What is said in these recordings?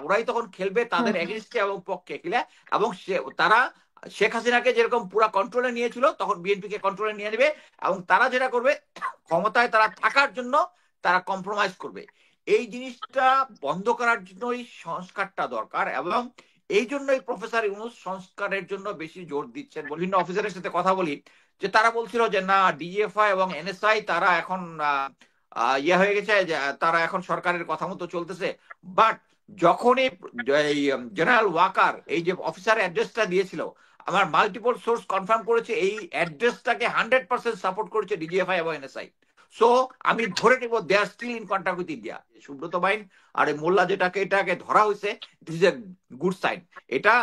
ওরাই তখন খেলবে তাদের এগেনস্টে এবং পক্ষে খেলে, এবং তারা শেখ হাসিনাকে যেরকম পুরা কন্ট্রোলে নিয়েছিল তখন বিএনপি কে কন্ট্রোলে নিয়ে নেবে, এবং তারা যেটা করবে ক্ষমতায় তারা থাকার জন্য তারা কম্প্রোমাইজ করবে। এই জিনিসটা বন্ধ করার জন্যই সংস্কারটা দরকার, এবং এই জন্যই প্রফেসর ইউনূস সংস্কারের জন্য বেশি জোর দিচ্ছেন। বিভিন্ন অফিসারের সাথে কথা বলি যে তারা বলছিল যে না, ডিজিএফআই এবং এনএসআই তারা এখন ইয়ে হয়ে গেছে, তারা এখন সরকারের কথা মতো চলতেছে। বাট যখনই জেনারেল ওয়াকার এই যে অফিসার অ্যাড্রেসটা দিয়েছিল, আমার মাল্টিপল সোর্স কনফার্ম করেছে এই অ্যাড্রেসটাকে 100% সাপোর্ট করেছে ডিজিএফআই এবং এনএসআই। সো আমি ধরে নিব they are still in contact with India. Subrata Bain আর এই মোল্লা এটাকে ধরা হয়েছে, this is a good sign. এটা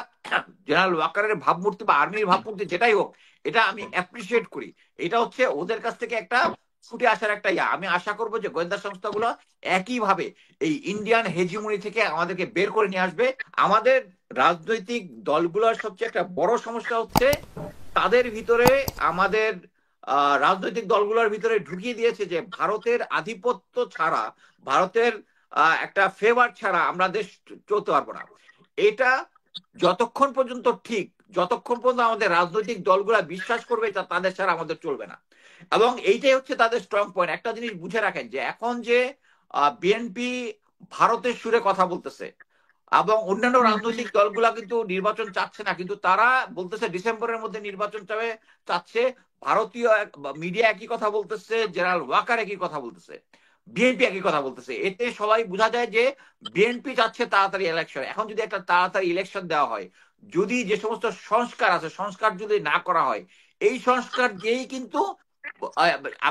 জেনারেল ওয়াকারের ভাবমূর্তি বা আর্মির ভাবমূর্তি যেটাই হোক, এটা আমি অ্যাপ্রিসিয়েট করি। এটা হচ্ছে ওদের কাছ থেকে একটা ফুটে আসার একটা আমি আশা করবো যে গোয়েন্দা সংস্থাগুলো একইভাবে এই ইন্ডিয়ান হেজিমনি থেকে আমাদেরকে বের করে নিয়ে আসবে। আমাদের রাজনৈতিক দলগুলোর সবচেয়ে একটা বড় সমস্যা হচ্ছে তাদের ভিতরে, আমাদের রাজনৈতিক দলগুলোর ভিতরে ঢুকিয়ে দিয়েছে যে ভারতের আধিপত্য ছাড়া, ভারতের একটা ফেভার ছাড়া আমরা দেশ চলতে পারবো না। এটা যতক্ষণ পর্যন্ত ঠিক, যতক্ষণ পর্যন্ত আমাদের রাজনৈতিক দলগুলা বিশ্বাস করবে তাদের ছাড়া আমাদের চলবে না। এবং এইটাই হচ্ছে তাদের স্ট্রং পয়েন্ট। একটা জিনিস বুঝে রাখেন যে এখন যে বিএনপি ভারতের সুরে কথা বলতেছে, এবং অন্যান্য রাজনৈতিক দলগুলা কিন্তু নির্বাচন চাচ্ছে না, কিন্তু তারা বলতেছে ডিসেম্বরের মধ্যে নির্বাচন চাচ্ছে। ভারতীয় মিডিয়া একই কথা বলতেছে, জেনারেল ওয়াকার একই কথা বলতেছে, বিএনপি একই কথা বলতেছে। এতে সবাই বোঝা যায় যে বিএনপি চাচ্ছে তাড়াতাড়ি ইলেকশন। এখন যদি একটা তাড়াতাড়ি ইলেকশন দেওয়া হয়, যদি যে সমস্ত সংস্কার আছে সংস্কার যদি না করা হয়, এই সংস্কার দিয়েই কিন্তু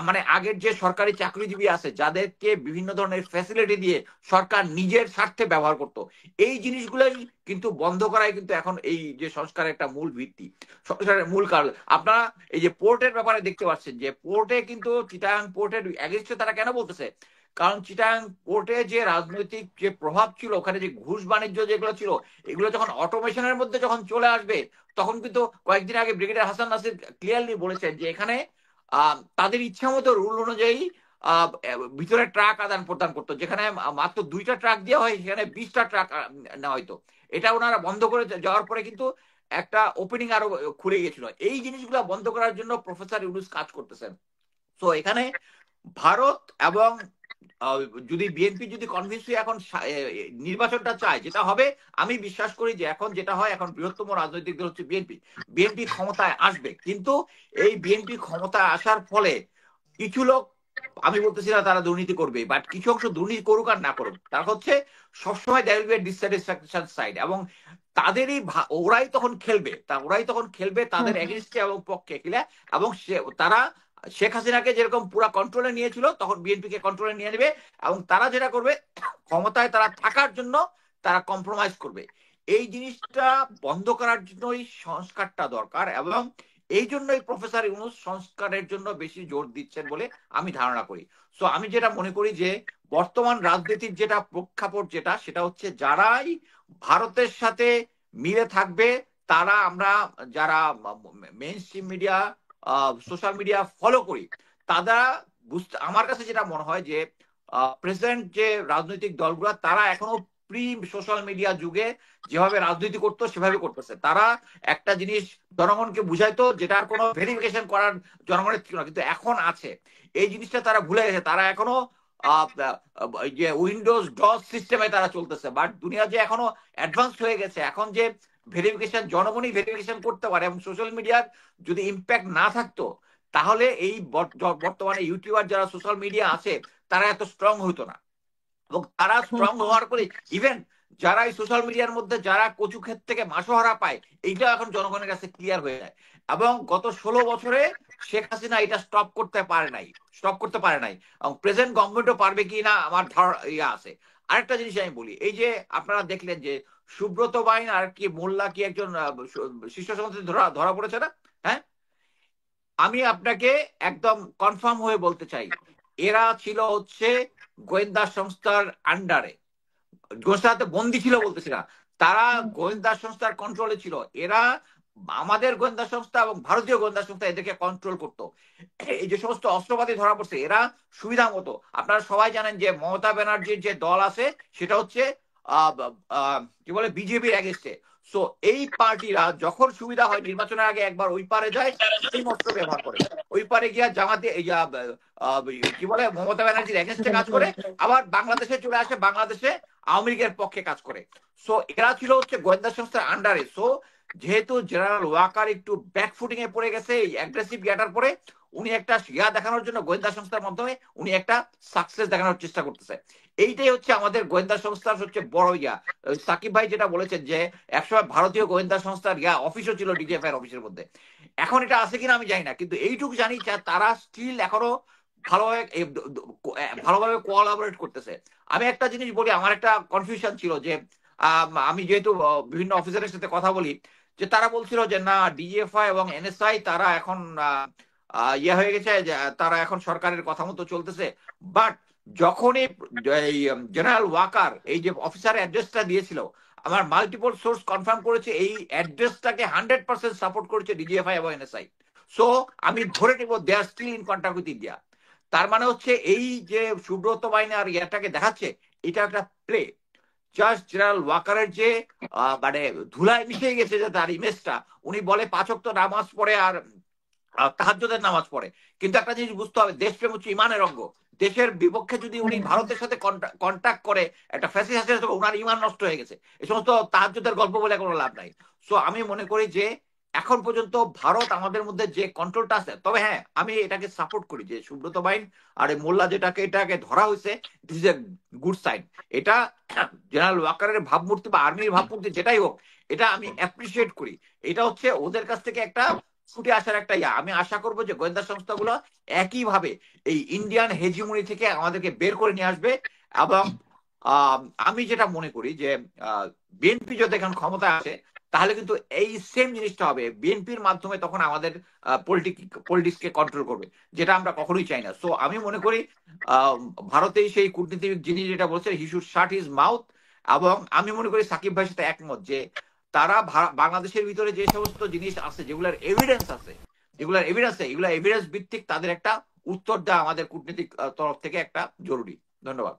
মানে আগের যে সরকারি চাকরিজীবী আছে যাদেরকে বিভিন্ন ধরনের ফ্যাসিলিটি দিয়ে সরকার নিজের স্বার্থে ব্যবহার করত, এই জিনিসগুলোই কিন্তু বন্ধ করাই কিন্তু এখন এই যে সংস্কারের একটা মূল ভিত্তি, সংস্কারের মূল কারণ। আপনারা এই যে পোর্টের ব্যাপারে দেখতে পাচ্ছেন যে পোর্টে কিন্তু চিটাং পোর্টের এগেইনস্টে তারা কেন বলতেছে, কারণ চিটাং পোর্টে যে রাজনৈতিক যে প্রভাব ছিল, ওখানে যে ঘুষ বাণিজ্য যেগুলো ছিল, এগুলো যখন অটোমেশনের মধ্যে যখন চলে আসবে, তখন কিন্তু কয়েকদিন আগে ব্রিগেডিয়ার হাসান নাসির ক্লিয়ারলি বলেছেন যে এখানে তাদের ইচ্ছা মতো রুল অনুযায়ী ভিতরে ট্রাক আদান প্রদান করতো, যেখানে মাত্র 2টা ট্রাক দেওয়া হয় সেখানে 20টা ট্রাক নেওয়া হয়তো। এটা ওনারা বন্ধ করে যাওয়ার পরে কিন্তু একটা ওপেনিং আরো খুলে গিয়েছিল। এই জিনিসগুলো বন্ধ করার জন্য প্রফেসর ইউনূস কাজ করতেছেন। তো এখানে ভারত এবং যদি বিএনপি যদি কনভিন্স হয়ে এখন নির্বাচনটা চায়, যেটা হবে আমি বিশ্বাস করি যে এখন যেটা হয়, এখন বৃহত্তম রাজনৈতিক দল হচ্ছে বিএনপি। বিএনপি ক্ষমতায় আসবে, কিন্তু এই বিএনপি ক্ষমতায় আসার ফলে কিছু লোক, আমি বলতেছি না তারা দুর্নীতি করবে, বাট কিছু অংশ দুর্নীতি করুক আর না করুক, তারা হচ্ছে সবসময় there will be dissatisfaction side, এবং তাদেরই ওরাই তখন খেলবে তাদের এগেনস্টে এবং পক্ষে খেলে, এবং তারা শেখ হাসিনাকে যেরকম পুরা কন্ট্রোলে নিয়েছিল তখন বিএনপি কে কন্ট্রোলে নিয়ে নেবে, এবং তারা যেটা করবে ক্ষমতায় তারা থাকার জন্য তারা কম্প্রোমাইজ করবে। এই জিনিসটা বন্ধ করার জন্যই সংস্কারটা দরকার, এবং এই জন্যই প্রফেসর ইউনূস সংস্কারের জন্য বেশি জোর দিচ্ছেন বলে আমি ধারণা করি। সো আমি যেটা মনে করি যে বর্তমান রাজনীতির যেটা প্রেক্ষাপট সেটা হচ্ছে যারাই ভারতের সাথে মিলে থাকবে, তারা আমরা যারা main stream media, social media follow করি, তারা আমার কাছে যেটা মনে হয় যে প্রেসিডেন্ট যে রাজনৈতিক দলগুলো তারা এখনো প্রি সোশ্যাল মিডিয়া যুগে যেভাবে রাজনীতি করতো সেভাবে করতেছে। তারা একটা জিনিস জনগণকে বুঝাইতো যেটার কোনো ভেরিফিকেশন করার জনগণের ছিল না, কিন্তু এখন আছে। এই জিনিসটা তারা ভুলে গেছে, তারা এখনো যে উইন্ডোজ ডস সিস্টেমে তারা চলতেছে। বাট দুনিয়া যে এখনো অ্যাডভান্স হয়ে গেছে, এখন যে ভেরিফিকেশন জনগণই ভেরিফিকেশন করতে পারে, এবং সোশ্যাল মিডিয়ার যদি ইম্প্যাক্ট না থাকতো তাহলে এই বর্তমানে ইউটিউবার যারা সোশ্যাল মিডিয়া আছে তারা এত স্ট্রং হইতো না। এবং তারা স্ট্রং হওয়ার পরে ইভেন যারা এই সোশ্যাল মিডিয়ার মধ্যে যারা কচু ক্ষেত থেকে মাসোহারা পায়, এইটা এখন জনগণের কাছে ক্লিয়ার হয়ে যায়। এবং গত 16 বছরে শেখ হাসিনা এটা স্টপ করতে পারে নাই, এবং প্রেজেন্ট গভর্নমেন্টও পারবে কি না আমার ইয়া আছে। আরেকটা জিনিস আমি বলি, এই যে আপনারা দেখলেন যে সুব্রত বাইন আর কি মোল্লা কি একজন শীর্ষ সমাজে ধরা পড়েছে না? হ্যাঁ, আমি আপনাকে একদম কনফার্ম হয়ে বলতে চাই, এরা ছিল হচ্ছে গোয়েন্দা সংস্থার আন্ডারে, গোয়েন্দাতে বন্দি ছিল বলতেছি না, তারা গোয়েন্দা সংস্থার কন্ট্রোলে ছিল। এরা আমাদের গোয়েন্দা সংস্থা এবং ভারতীয় গোয়েন্দা সংস্থা এদেরকে কন্ট্রোল করতো। এই যে সমস্ত অস্ত্রপাতি ধরা পড়ছে, এরা সুবিধা মতো, আপনারা সবাই জানেন যে মমতা ব্যানার্জির যে দল আছে সেটা হচ্ছে কি বলে বিজেপির এগেনস্টে। সো এই পার্টিরা যখন সুবিধা হয় নির্বাচনের আগে একবার ওই পারে যায়, সেই অস্ত্র ব্যবহার করে ওই পারে গিয়া জামাতে কি বলে মমতা ব্যানার্জির এগেনস্টে কাজ করে, আবার বাংলাদেশে চলে আসে, বাংলাদেশে আওয়ামী লীগের পক্ষে কাজ করে। সো এরা ছিল হচ্ছে গোয়েন্দা সংস্থার আন্ডারে। সো যেহেতু জেনারেল ওয়াকার একটু ব্যাকফুটিং এ পড়ে গেছে এই অ্যাগ্রেসিভ ইয়াটার পরে, উনি একটা ইয়া দেখানোর জন্য গোয়েন্দা সংস্থার মাধ্যমে উনি একটা সাকসেস দেখানোর চেষ্টা করতেছে। এইটাই হচ্ছে আমাদের গোয়েন্দা সংস্থার হচ্ছে বড় ইয়া। সাকিব ভাই যেটা বলেছেন যে একসময় ভারতীয় গোয়েন্দা সংস্থার ইয়া অফিসও ছিল ডিজিএফআই অফিসের মধ্যে, এখন এটা আছে কিনা আমি জানি না, কিন্তু এইটুকু জানি যে তারা স্টিল এখনো ভালোভাবে ভালোভাবে কোঅলাবোরেট করতেছে। আমি একটা জিনিস বলি, আমার একটা কনফিউশন ছিল যে আমি যেহেতু বিভিন্ন অফিসারের সাথে কথা বলি, যে তারা বলছিল যে না ডিজিএফআই এবং এনএসআই তারা এখন ইয়ে হয়ে গেছে, যে তারা এখন সরকারের কথা মতো চলতেছে। বাট যখনই এই জেনারেল ওয়াকার এই যে অফিসার অ্যাড্রেসটা দিয়েছিল, আমার মাল্টিপল সোর্স কনফার্ম করেছে এই অ্যাড্রেসটাকে 100% সাপোর্ট করেছে ডিজিএফআই এবং এনএসআই। সো আমি ধরে নেব they are still in contact with India. তার মানে হচ্ছে এই যে সুব্রত বাইনা আর ইয়াটাকে দেখাচ্ছে, এটা একটা প্লে। জাস্ট জেনারেল ওয়াকারের যে মানে ধুলায় মিশে গেছে যে তার ইমেজটা, উনি বলে 5 ওয়াক্ত নামাজ পড়ে আর তাহাজ্জুদের নামাজ পড়ে, কিন্তু একটা জিনিস বুঝতে হবে, দেশপ্রেম হচ্ছে ইমানের অঙ্গ। দেশের বিপক্ষে যদি উনি ভারতের সাথে কন্ট্যাক্ট করে একটা ফ্যাসিস্ট আছে, ওনার ইমান নষ্ট হয়ে গেছে। এই সমস্ত তাহাজ্জুদের গল্প বলে কোনো লাভ নাই। সো আমি মনে করি যে এখন পর্যন্ত ভারত আমাদের মধ্যে যে কন্ট্রোলটা আছে, তবে হ্যাঁ আমি এটাকে সাপোর্ট করি যে সুব্রত বাইন আর মোল্লা এটাকে ধরা হয়েছে, this is a good sign. এটা জেনারেল ওয়াকারের ভাবমূর্তি বা আর্মির ভাবমূর্তি যেটাই হোক, এটা আমি অ্যাপ্রিসিয়েট করি। এটা হচ্ছে ওদের কাছ থেকে একটা ছুটে আসার একটা ইয়া। আমি আশা করবো যে গোয়েন্দা সংস্থাগুলো একইভাবে এই ইন্ডিয়ান হেজিমনি থেকে আমাদেরকে বের করে নিয়ে আসবে। এবং আমি যেটা মনে করি যে বিএনপি যদি এখন ক্ষমতায় আসে, তাহলে কিন্তু এই সেম জিনিসটা হবে, বিএনপির মাধ্যমে তখন আমাদের পলিটিক্সকে কন্ট্রোল করবে, যেটা আমরা কখনোই চাই না। সো আমি মনে করি ভারতেই সেই কূটনীতিক যিনি যেটা বলছে he should shut his mouth. এবং আমি মনে করি সাকিব ভাইয়ের সাথে একমত যে তারা বাংলাদেশের ভিতরে যে সমস্ত জিনিস আছে, যেগুলোর এভিডেন্স আছে, এগুলো এভিডেন্স ভিত্তিক তাদের একটা উত্তর দেওয়া আমাদের কূটনীতিক তরফ থেকে একটা জরুরি। ধন্যবাদ।